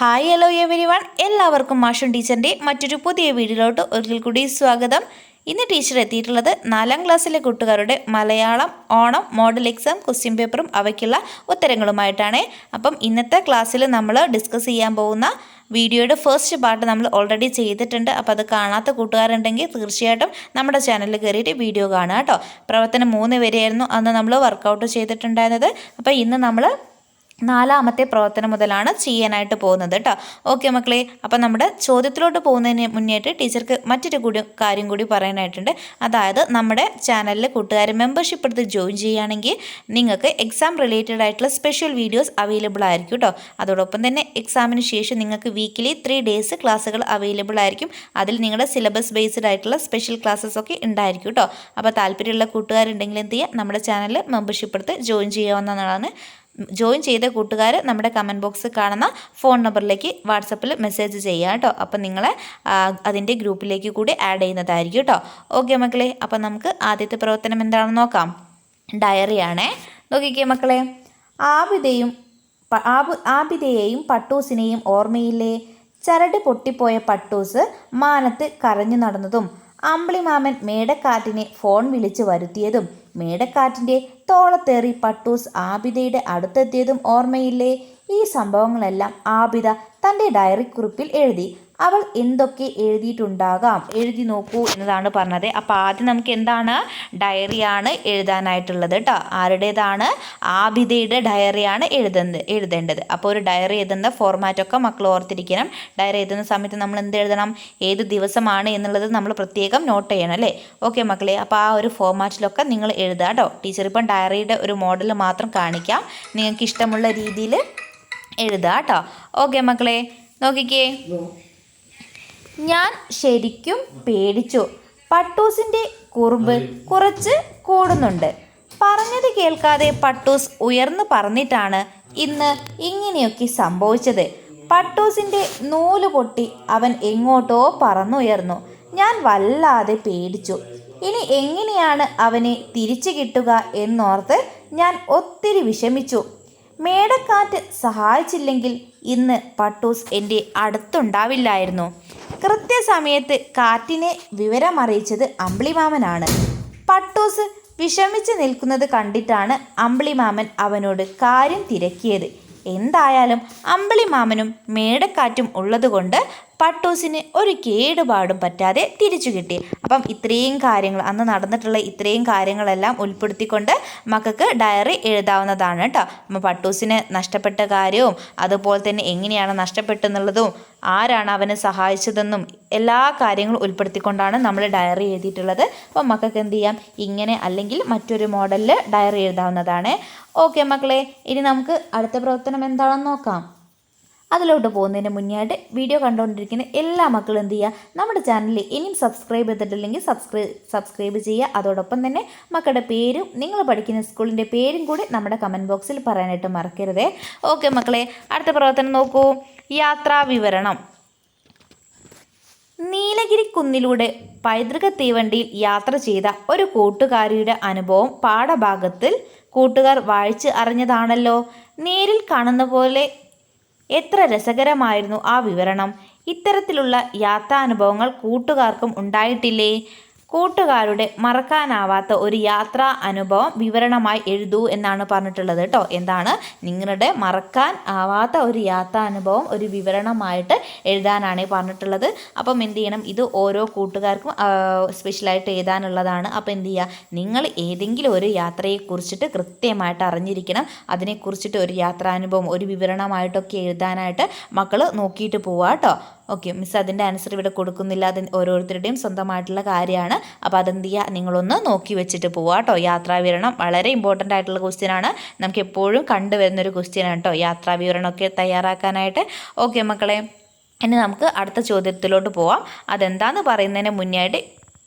Hi hello everyone, എല്ലാവർക്കും മാഷും ടീച്ചറിൻ്റെ മറ്റൊരു പുതിയ വീഡിയോയിലോട്ട് ഒരിക്കൽ കൂടി സ്വാഗതം. ഇന്ന് ടീച്ചർ എത്തിയിട്ടുള്ളത് 4ാം ക്ലാസ്സിലെ കൂട്ടുകാരുടെ Malayalam Onam model exam question പേപ്പറും അവയ്ക്കുള്ള ഉത്തരങ്ങളുമായിട്ടാണ്. അപ്പം ഇന്നത്തെ ക്ലാസ്സിൽ നമ്മൾ ഡിസ്കസ് ചെയ്യാൻ പോകുന്ന വീഡിയോയുടെ ഫസ്റ്റ് പാർട്ട് നമ്മൾ ഓൾറെഡി ചെയ്തിട്ടുണ്ട്. അപ്പോൾ അത് കാണാത്ത കൂട്ടുകാരുണ്ടെങ്കിൽ തീർച്ചയായിട്ടും നമ്മുടെ ചാനലിൽ കയറിയിട്ട് വീഡിയോ കാണുക കേട്ടോ. പ്രവർത്തനം 3 വരെയായിരുന്നു അന്ന് നമ്മൾ വർക്കൗട്ട് ചെയ്തിട്ടുണ്ടായിരുന്നത്. അപ്പോൾ ഇന്ന് നമ്മൾ 4ാമത്തെ പ്രവർത്തനം മുതലാണ് ചെയ്യാനായിട്ട് പോകുന്നത് കേട്ടോ. ഓക്കെ മക്കളെ, അപ്പം നമ്മുടെ ചോദ്യത്തിലോട്ട് പോകുന്നതിന് മുന്നേറ്റ് ടീച്ചർക്ക് മറ്റൊരു കാര്യം കൂടി പറയാനായിട്ടുണ്ട്. അതായത് നമ്മുടെ ചാനലിൽ കൂട്ടുകാർ മെമ്പർഷിപ്പ് എടുത്ത് ജോയിൻ ചെയ്യുകയാണെങ്കിൽ നിങ്ങൾക്ക് എക്സാം റിലേറ്റഡ് ആയിട്ടുള്ള സ്പെഷ്യൽ വീഡിയോസ് അവൈലബിൾ ആയിരിക്കും കേട്ടോ. അതോടൊപ്പം തന്നെ എക്സാമിന് ശേഷം നിങ്ങൾക്ക് വീക്കിലി 3 ഡേയ്സ് ക്ലാസ്സുകൾ അവൈലബിൾ ആയിരിക്കും. അതിൽ നിങ്ങളുടെ സിലബസ് ബേസ്ഡ് ആയിട്ടുള്ള സ്പെഷ്യൽ ക്ലാസ്സസ് ഒക്കെ ഉണ്ടായിരിക്കും കേട്ടോ. അപ്പോൾ താല്പര്യമുള്ള കൂട്ടുകാരുണ്ടെങ്കിൽ എന്ത് ചെയ്യുക, നമ്മുടെ ചാനലിൽ മെമ്പർഷിപ്പ് എടുത്ത് ജോയിൻ ചെയ്യാവുന്നതാണ്. ജോയിൻ ചെയ്ത കൂട്ടുകാർ നമ്മുടെ കമൻറ്റ് ബോക്സിൽ കാണുന്ന ഫോൺ നമ്പറിലേക്ക് വാട്സപ്പിൽ മെസ്സേജ് ചെയ്യുക കേട്ടോ. അപ്പം നിങ്ങളെ അതിൻ്റെ ഗ്രൂപ്പിലേക്ക് കൂടി ആഡ് ചെയ്യുന്നതായിരിക്കും കേട്ടോ. ഓക്കെ മക്കളെ, അപ്പം നമുക്ക് ആദ്യത്തെ പ്രവർത്തനം എന്താണെന്ന് നോക്കാം. ഡയറിയാണേ. നോക്കിക്കേ മക്കളെ, ആബിദയെയും പട്ടൂസിനെയും ഓർമ്മയില്ലേ? ചരട് പൊട്ടിപ്പോയ പട്ടൂസ് മാനത്ത് കരഞ്ഞു നടന്നതും അമ്പിളിമാമൻ മേടക്കാറ്റിനെ ഫോൺ വിളിച്ച് വരുത്തിയതും മേടക്കാറ്റിൻ്റെ തോളത്തേറി പട്ടൂസ് ആബിദയുടെ അടുത്തെത്തിയതും ഓർമ്മയില്ലേ? ഈ സംഭവങ്ങളെല്ലാം ആബിദ തൻ്റെ ഡയറി കുറിപ്പിൽ എഴുതി. അവൾ എന്തൊക്കെ എഴുതിയിട്ടുണ്ടാകാം, എഴുതി നോക്കൂ എന്നതാണ് പറഞ്ഞത്. അപ്പോൾ ആദ്യം നമുക്ക് എന്താണ്, ഡയറിയാണ് എഴുതാനായിട്ടുള്ളത് കേട്ടോ. ആരുടേതാണ്? ആബിദയുടെ ഡയറിയാണ് എഴുതേണ്ടത്. അപ്പോൾ ഒരു ഡയറി എഴുതുന്ന ഫോർമാറ്റൊക്കെ മക്കൾ ഓർത്തിരിക്കണം. ഡയറി എഴുതുന്ന സമയത്ത് നമ്മൾ എന്ത് എഴുതണം, ഏത് ദിവസമാണ് എന്നുള്ളത് നമ്മൾ പ്രത്യേകം നോട്ട് ചെയ്യണം അല്ലേ. ഓക്കെ മക്കളെ, അപ്പോൾ ആ ഒരു ഫോർമാറ്റിലൊക്കെ നിങ്ങൾ എഴുതുക കേട്ടോ. ടീച്ചർ ഇപ്പം ഡയറിയുടെ ഒരു മോഡൽ മാത്രം കാണിക്കാം, നിങ്ങൾക്ക് ഇഷ്ടമുള്ള രീതിയിൽ എഴുതുക കേട്ടോ. ഓക്കെ മക്കളെ, നോക്കിക്കേ. ഞാൻ ശരിക്കും പേടിച്ചു. പട്ടൂസിൻ്റെ കുറുമ്പ് കുറച്ച് കൂടുന്നുണ്ട്. പറഞ്ഞത് കേൾക്കാതെ പട്ടൂസ് ഉയർന്നു പറഞ്ഞിട്ടാണ് ഇന്ന് ഇങ്ങനെയൊക്കെ സംഭവിച്ചത്. പട്ടൂസിൻ്റെ നൂല് പൊട്ടി അവൻ എങ്ങോട്ടോ പറന്നുയർന്നു. ഞാൻ വല്ലാതെ പേടിച്ചു. ഇനി എങ്ങനെയാണ് അവനെ തിരിച്ചു കിട്ടുക എന്നോർത്ത് ഞാൻ ഒത്തിരി വിഷമിച്ചു. മേടക്കാറ്റ് സഹായിച്ചില്ലെങ്കിൽ ഇന്ന് പട്ടൂസ് എൻ്റെ അടുത്തുണ്ടാവില്ലായിരുന്നു. കൃത്യസമയത്ത് കാറ്റിനെ വിവരമറിയിച്ചത് അമ്പിളിമാമനാണ്. പട്ടൂസ് വിഷമിച്ച് നിൽക്കുന്നത് കണ്ടിട്ടാണ് അമ്പിളിമാമൻ അവനോട് കാര്യം തിരക്കിയത്. എന്തായാലും അമ്പിളിമാമനും മേടക്കാറ്റും ഉള്ളതുകൊണ്ട് പട്ടൂസിന് ഒരു കേടുപാടും പറ്റാതെ തിരിച്ചു കിട്ടി. അപ്പം ഇത്രയും കാര്യങ്ങൾ, അന്ന് നടന്നിട്ടുള്ള ഇത്രയും കാര്യങ്ങളെല്ലാം ഉൾപ്പെടുത്തിക്കൊണ്ട് മക്കൾക്ക് ഡയറി എഴുതാവുന്നതാണ് കേട്ടോ. അപ്പം പട്ടൂസിന് നഷ്ടപ്പെട്ട കാര്യവും അതുപോലെ തന്നെ എങ്ങനെയാണ് നഷ്ടപ്പെട്ടെന്നുള്ളതും ആരാണ് അവനെ സഹായിച്ചതെന്നും എല്ലാ കാര്യങ്ങളും ഉൾപ്പെടുത്തിക്കൊണ്ടാണ് നമ്മൾ ഡയറി എഴുതിയിട്ടുള്ളത്. അപ്പം മക്കൾക്ക് എന്ത് ചെയ്യാം, ഇങ്ങനെ അല്ലെങ്കിൽ മറ്റൊരു മോഡലിൽ ഡയറി എഴുതാവുന്നതാണ്. ഓക്കെ മക്കളെ, ഇനി നമുക്ക് അടുത്ത പ്രവർത്തനം എന്താണെന്ന് നോക്കാം. അതിലോട്ട് പോകുന്നതിന് മുന്നേയായിട്ട് വീഡിയോ കണ്ടുകൊണ്ടിരിക്കുന്ന എല്ലാ മക്കളും എന്ത് ചെയ്യുക, നമ്മുടെ ചാനലിൽ ഇനിയും സബ്സ്ക്രൈബ് ചെയ്തിട്ടില്ലെങ്കിൽ സബ്സ്ക്രൈബ് ചെയ്യുക. അതോടൊപ്പം തന്നെ മക്കളുടെ പേരും നിങ്ങൾ പഠിക്കുന്ന സ്കൂളിൻ്റെ പേരും കൂടി നമ്മുടെ കമൻറ്റ് ബോക്സിൽ പറയാനായിട്ട് മറക്കരുതേ. ഓക്കെ മക്കളെ, അടുത്ത പ്രവർത്തനം നോക്കൂ. യാത്രാ വിവരണം. നീലഗിരി കുന്നിലൂടെ പൈതൃക തീവണ്ടിയിൽ യാത്ര ചെയ്ത ഒരു കൂട്ടുകാരിയുടെ അനുഭവം പാഠഭാഗത്തിൽ കൂട്ടുകാർ വായിച്ച് അറിഞ്ഞതാണല്ലോ. നേരിൽ കാണുന്ന പോലെ എത്ര രസകരമായിരുന്നു ആ വിവരണം. ഇത്തരത്തിലുള്ള യാത്രാനുഭവങ്ങൾ കൂട്ടുകാർക്കും ഉണ്ടായിട്ടില്ലേ? കൂട്ടുകാരുടെ മറക്കാനാവാത്ത ഒരു യാത്രാ അനുഭവം വിവരണമായി എഴുതൂ എന്നാണ് പറഞ്ഞിട്ടുള്ളത് കേട്ടോ. എന്താണ്, നിങ്ങളുടെ മറക്കാൻ ആവാത്ത ഒരു യാത്രാ അനുഭവം ഒരു വിവരണമായിട്ട് എഴുതാനാണ് പറഞ്ഞിട്ടുള്ളത്. അപ്പം എന്ത് ചെയ്യണം, ഇത് ഓരോ കൂട്ടുകാർക്കും സ്പെഷ്യലായിട്ട് എഴുതാനുള്ളതാണ്. അപ്പോൾ എന്ത് ചെയ്യുക, നിങ്ങൾ ഏതെങ്കിലും ഒരു യാത്രയെക്കുറിച്ചിട്ട് കൃത്യമായിട്ട് അറിഞ്ഞിരിക്കണം. അതിനെക്കുറിച്ചിട്ട് ഒരു യാത്രാനുഭവം ഒരു വിവരണമായിട്ടൊക്കെ എഴുതാനായിട്ട് മക്കൾ നോക്കിയിട്ട് പോവുക കേട്ടോ. ഓക്കെ, മിസ് അതിൻ്റെ ആൻസർ ഇവിടെ കൊടുക്കുന്നില്ല, അത് ഓരോരുത്തരുടെയും സ്വന്തമായിട്ടുള്ള കാര്യമാണ്. അപ്പോൾ അതെന്ത് ചെയ്യുക, നിങ്ങളൊന്ന് നോക്കി വെച്ചിട്ട് പോവുക കേട്ടോ. യാത്രാവിവരണം വളരെ ഇമ്പോർട്ടൻ്റ് ആയിട്ടുള്ള ക്വസ്റ്റ്യനാണ്, നമുക്ക് എപ്പോഴും കണ്ടുവരുന്നൊരു ക്വസ്റ്റ്യനാണ് കേട്ടോ യാത്രാ വിവരണമൊക്കെ തയ്യാറാക്കാനായിട്ട്. ഓക്കെ മക്കളെ, ഇനി നമുക്ക് അടുത്ത ചോദ്യത്തിലോട്ട് പോവാം. അതെന്താണെന്ന് പറയുന്നതിന് മുന്നായിട്ട്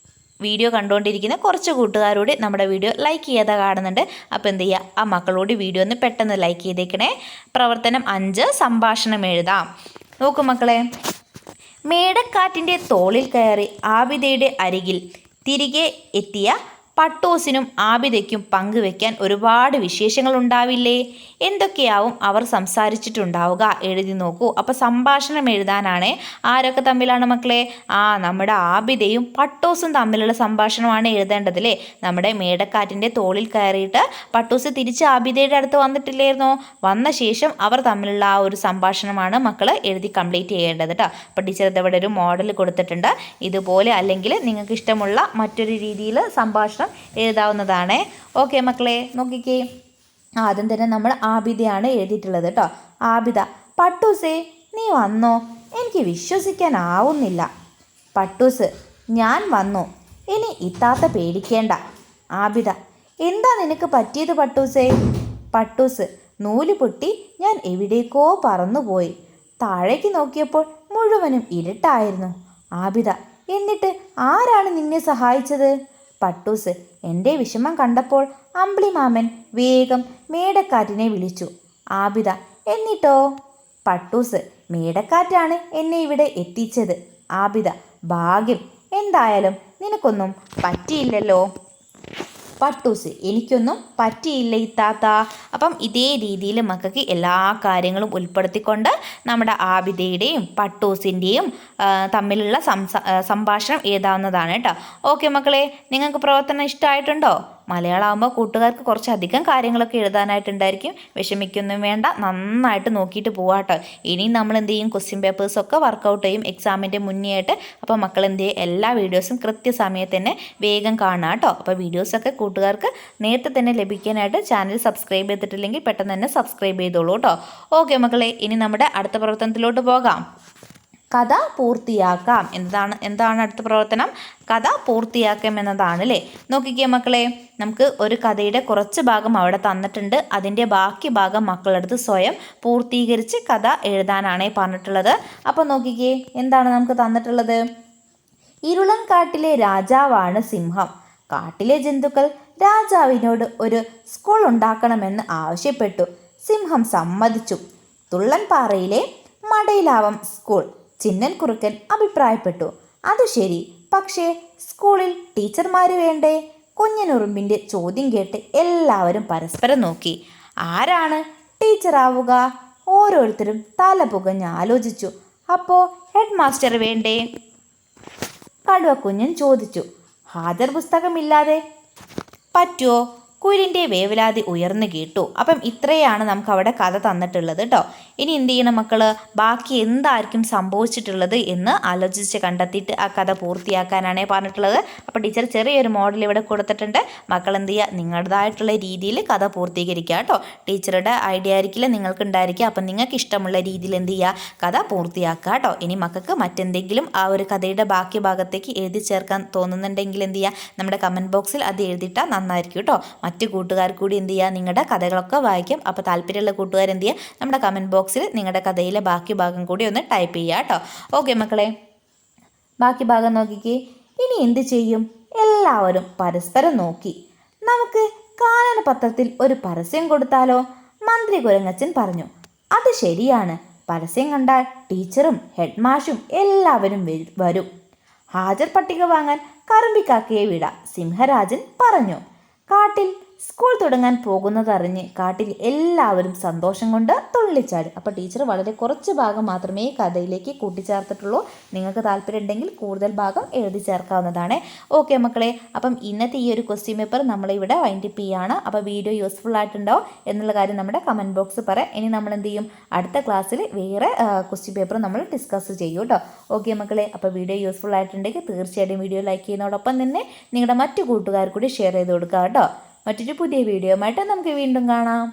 വീഡിയോ കണ്ടുകൊണ്ടിരിക്കുന്ന കുറച്ച് കൂട്ടുകാരോട് നമ്മുടെ വീഡിയോ ലൈക്ക് ചെയ്യാതെ കാണുന്നുണ്ട്. അപ്പോൾ എന്ത് ചെയ്യുക, ആ മക്കളോട് വീഡിയോ ഒന്ന് പെട്ടെന്ന് ലൈക്ക് ചെയ്തേക്കണേ. പ്രവർത്തനം 5, സംഭാഷണം എഴുതാം. നോക്കൂ മക്കളെ. മേടക്കാറ്റിൻ്റെ തോളിൽ കയറി ആബിദയുടെ അരികിൽ തിരികെ എത്തിയ പട്ടൂസിനും ആബിദയ്ക്കും പങ്കുവെക്കാൻ ഒരുപാട് വിശേഷങ്ങൾ ഉണ്ടാവില്ലേ? എന്തൊക്കെയാവും അവർ സംസാരിച്ചിട്ടുണ്ടാവുക? എഴുതി നോക്കൂ. അപ്പോൾ സംഭാഷണം എഴുതാനാണ് ആരൊക്കെ തമ്മിലാണ് മക്കളെ? നമ്മുടെ ആബിദയും പട്ടൂസും തമ്മിലുള്ള സംഭാഷണമാണ് എഴുതേണ്ടത്. നമ്മുടെ മേടക്കാറ്റിൻ്റെ തോളിൽ കയറിയിട്ട് പട്ടൂസ് തിരിച്ച് ആബിദയുടെ അടുത്ത് വന്നിട്ടില്ലായിരുന്നോ? വന്ന ശേഷം അവർ തമ്മിലുള്ള ആ ഒരു സംഭാഷണമാണ് മക്കൾ എഴുതി കംപ്ലീറ്റ് ചെയ്യേണ്ടത് കേട്ടോ. അപ്പോൾ ടീച്ചർ ഇതവിടെ ഒരു മോഡൽ കൊടുത്തിട്ടുണ്ട്. ഇതുപോലെ അല്ലെങ്കിൽ നിങ്ങൾക്ക് ഇഷ്ടമുള്ള മറ്റൊരു രീതിയിൽ സംഭാഷണം എഴുതാവുന്നതാണ്. ഓക്കെ മക്കളെ, നോക്കിക്കേ. ആദ്യം തന്നെ നമ്മൾ ആബിദയാണ് എഴുതിയിട്ടുള്ളത് കേട്ടോ. ആബിദ: പട്ടൂസേ, നീ വന്നോ? എനിക്ക് വിശ്വസിക്കാനാവുന്നില്ല. പട്ടൂസ്: ഞാൻ വന്നു, ഇനി ഇത്താത്ത പേടിക്കേണ്ട. ആബിദ: എന്താ നിനക്ക് പറ്റിയത് പട്ടൂസേ? പട്ടൂസ്: നൂല് പൊട്ടി ഞാൻ എവിടേക്കോ പറന്നുപോയി. താഴേക്ക് നോക്കിയപ്പോൾ മുഴുവനും ഇരുട്ടായിരുന്നു. ആബിദ: എന്നിട്ട് ആരാണ് നിന്നെ സഹായിച്ചത്? പട്ടൂസ്: എൻ്റെ വിഷമം കണ്ടപ്പോൾ അമ്പിളിമാമൻ വേഗം മേടക്കാറ്റിനെ വിളിച്ചു. ആബിദ: എന്നിട്ടോ? പട്ടൂസ്: മേടക്കാറ്റാണ് എന്നെ ഇവിടെ എത്തിച്ചത്. ആബിദ: ഭാഗ്യം, എന്തായാലും നിനക്കൊന്നും പറ്റിയില്ലല്ലോ. പട്ടൂസ്: എനിക്കൊന്നും പറ്റിയില്ല ഇത്താത്ത. അപ്പം ഇതേ രീതിയിൽ മക്കൾക്ക് എല്ലാ കാര്യങ്ങളും ഉൾപ്പെടുത്തിക്കൊണ്ട് നമ്മുടെ ആബിദയുടെയും പട്ടൂസിൻ്റെയും തമ്മിലുള്ള സംഭാഷണം എഴുതാവുന്നതാണ് കേട്ടോ. ഓക്കെ മക്കളെ, നിങ്ങൾക്ക് പ്രവർത്തനം ഇഷ്ടമായിട്ടുണ്ടോ? മലയാളമാകുമ്പോൾ കൂട്ടുകാർക്ക് കുറച്ചധികം കാര്യങ്ങളൊക്കെ എഴുതാനായിട്ടുണ്ടായിരിക്കും. വിഷമിക്കൊന്നും വേണ്ട, നന്നായിട്ട് നോക്കിയിട്ട് പോവാം കേട്ടോ. ഇനിയും നമ്മൾ എന്ത് ചെയ്യും? ക്വസ്റ്റ്യൻ പേപ്പേഴ്സൊക്കെ വർക്കൗട്ട് ചെയ്യും എക്സാമിൻ്റെ മുന്നേ ആയിട്ട്. അപ്പോൾ മക്കൾ എന്ത് ചെയ്യും? എല്ലാ വീഡിയോസും കൃത്യസമയത്ത് തന്നെ വേഗം കാണുക കേട്ടോ. അപ്പോൾ വീഡിയോസൊക്കെ കൂട്ടുകാർക്ക് നേരത്തെ തന്നെ ലഭിക്കാനായിട്ട് ചാനൽ സബ്സ്ക്രൈബ് ചെയ്തിട്ടില്ലെങ്കിൽ പെട്ടെന്ന് തന്നെ സബ്സ്ക്രൈബ് ചെയ്തോളൂ കേട്ടോ. ഓക്കെ മക്കളെ, ഇനി നമ്മുടെ അടുത്ത പ്രവർത്തനത്തിലോട്ട് പോകാം. കഥ പൂർത്തിയാക്കാം. എന്താണ് അടുത്ത പ്രവർത്തനം? കഥ പൂർത്തിയാക്കാം എന്നതാണ് അല്ലേ. നോക്കിക്കേ മക്കളെ, നമുക്ക് ഒരു കഥയുടെ കുറച്ച് ഭാഗം അവിടെ തന്നിട്ടുണ്ട്. അതിൻ്റെ ബാക്കി ഭാഗം മക്കളെടുത്ത് സ്വയം പൂർത്തീകരിച്ച് കഥ എഴുതാനാണ് പറഞ്ഞിട്ടുള്ളത്. അപ്പോൾ നോക്കിക്കേ, എന്താണ് നമുക്ക് തന്നിട്ടുള്ളത്? ഇരുളൻ കാട്ടിലെ രാജാവാണ് സിംഹം. കാട്ടിലെ ജന്തുക്കൾ രാജാവിനോട് ഒരു സ്കൂൾ ഉണ്ടാക്കണമെന്ന് ആവശ്യപ്പെട്ടു. സിംഹം സമ്മതിച്ചു. തുള്ളൻപാറയിലെ മടയിലാവാം സ്കൂൾ. ചിന്നൻ കുറുക്കൻ അഭിപ്രായപ്പെട്ടു. അത് ശരി, പക്ഷേ സ്കൂളിൽ ടീച്ചർമാർ വേണ്ടേ? കുഞ്ഞനുറുമ്പിൻ്റെ ചോദ്യം കേട്ട് എല്ലാവരും പരസ്പരം നോക്കി. ആരാണ് ടീച്ചറാവുക? ഓരോരുത്തരും തല പുകഞ്ഞ് ആലോചിച്ചു. അപ്പോൾ ഹെഡ് മാസ്റ്റർ വേണ്ടേ? കടുവക്കുഞ്ഞൻ ചോദിച്ചു. ഹാജർ പുസ്തകമില്ലാതെ പറ്റുമോ? കുയിലിൻ്റെ വേവലാതി ഉയർന്നു കേട്ടു. അപ്പം ഇത്രയാണ് നമുക്ക് അവിടെ കഥ തന്നിട്ടുള്ളത് കേട്ടോ. ഇനി എന്ത് ചെയ്യണം മക്കൾ? ബാക്കി എന്തായിരിക്കും സംഭവിച്ചിട്ടുള്ളത് എന്ന് ആലോചിച്ച് കണ്ടെത്തിയിട്ട് ആ കഥ പൂർത്തിയാക്കാനാണ് പറഞ്ഞിട്ടുള്ളത്. അപ്പോൾ ടീച്ചർ ചെറിയൊരു മോഡൽ ഇവിടെ കൊടുത്തിട്ടുണ്ട്. മക്കൾ എന്ത് ചെയ്യുക? നിങ്ങളുടേതായിട്ടുള്ള രീതിയിൽ കഥ പൂർത്തീകരിക്കുക കേട്ടോ. ടീച്ചറുടെ ഐഡിയ ആയിരിക്കില്ല നിങ്ങൾക്ക് ഉണ്ടായിരിക്കുക. അപ്പം നിങ്ങൾക്ക് ഇഷ്ടമുള്ള രീതിയിൽ എന്ത് ചെയ്യുക? കഥ പൂർത്തിയാക്കുക കേട്ടോ. ഇനി മക്കൾക്ക് മറ്റെന്തെങ്കിലും ആ ഒരു കഥയുടെ ബാക്കി ഭാഗത്തേക്ക് എഴുതി ചേർക്കാൻ തോന്നുന്നുണ്ടെങ്കിൽ എന്ത് ചെയ്യുക? നമ്മുടെ കമൻറ്റ് ബോക്സിൽ അത് എഴുതിയിട്ടാൽ നന്നായിരിക്കും കേട്ടോ. മറ്റു കൂട്ടുകാർ കൂടി എന്ത് ചെയ്യുക? നിങ്ങളുടെ കഥകളൊക്കെ വായിക്കും. അപ്പോൾ താല്പര്യമുള്ള കൂട്ടുകാർ എന്ത് ചെയ്യുക? നമ്മുടെ കമൻറ്റ് ബോക്സിൽ നിങ്ങളുടെ കഥയിലെ ബാക്കി ഭാഗം കൂടി ഒന്ന് ടൈപ്പ് ചെയ്യുക കേട്ടോ. ഓക്കെ മക്കളെ, ബാക്കി ഭാഗം നോക്കിക്കേ. ഇനി എന്ത് ചെയ്യും? എല്ലാവരും പരസ്പരം നോക്കി. നമുക്ക് കാനന പത്രത്തിൽ ഒരു പരസ്യം കൊടുത്താലോ? മന്ത്രി കുരങ്ങച്ചൻ പറഞ്ഞു. അത് ശരിയാണ്. പരസ്യം കണ്ടാൽ ടീച്ചറും ഹെഡ് മാഷും എല്ലാവരും വരും. ഹാജർ പട്ടിക വാങ്ങാൻ കറുമ്പിക്കാക്കയെ വിടാം, സിംഹരാജൻ പറഞ്ഞു. കാട്ടിൽ സ്കൂൾ തുടങ്ങാൻ പോകുന്നതറിഞ്ഞ് കാട്ടിൽ എല്ലാവരും സന്തോഷം കൊണ്ട് തുള്ളിച്ചാടി. അപ്പോൾ ടീച്ചർ വളരെ കുറച്ച് ഭാഗം മാത്രമേ കഥയിലേക്ക് കൂട്ടിച്ചേർത്തിട്ടുള്ളൂ. നിങ്ങൾക്ക് താല്പര്യം ഉണ്ടെങ്കിൽ കൂടുതൽ ഭാഗം എഴുതി ചേർക്കാവുന്നതാണ്. ഓക്കെ മക്കളെ, അപ്പം ഇന്നത്തെ ഈ ഒരു ക്വസ്റ്റ്യൻ പേപ്പർ നമ്മളിവിടെ വൈൻഡപ്പ് ചെയ്യുകയാണ്. അപ്പോൾ വീഡിയോ യൂസ്ഫുൾ ആയിട്ടുണ്ടോ എന്നുള്ള കാര്യം നമ്മുടെ കമൻറ്റ് ബോക്സ് പറയാം. ഇനി നമ്മൾ എന്ത് ചെയ്യും? അടുത്ത ക്ലാസ്സിൽ വേറെ ക്വസ്റ്റ്യൻ പേപ്പർ നമ്മൾ ഡിസ്കസ് ചെയ്യും കേട്ടോ. ഓക്കെ മക്കളെ, അപ്പോൾ വീഡിയോ യൂസ്ഫുൾ ആയിട്ടുണ്ടെങ്കിൽ തീർച്ചയായിട്ടും വീഡിയോ ലൈക്ക് ചെയ്യുന്നതോടൊപ്പം തന്നെ നിങ്ങളുടെ മറ്റു കൂട്ടുകാർ കൂടി ഷെയർ ചെയ്ത് കൊടുക്കുക കേട്ടോ. മറ്റൊരു പുതിയ വീഡിയോയുമായിട്ട് നമുക്ക് വീണ്ടും കാണാം.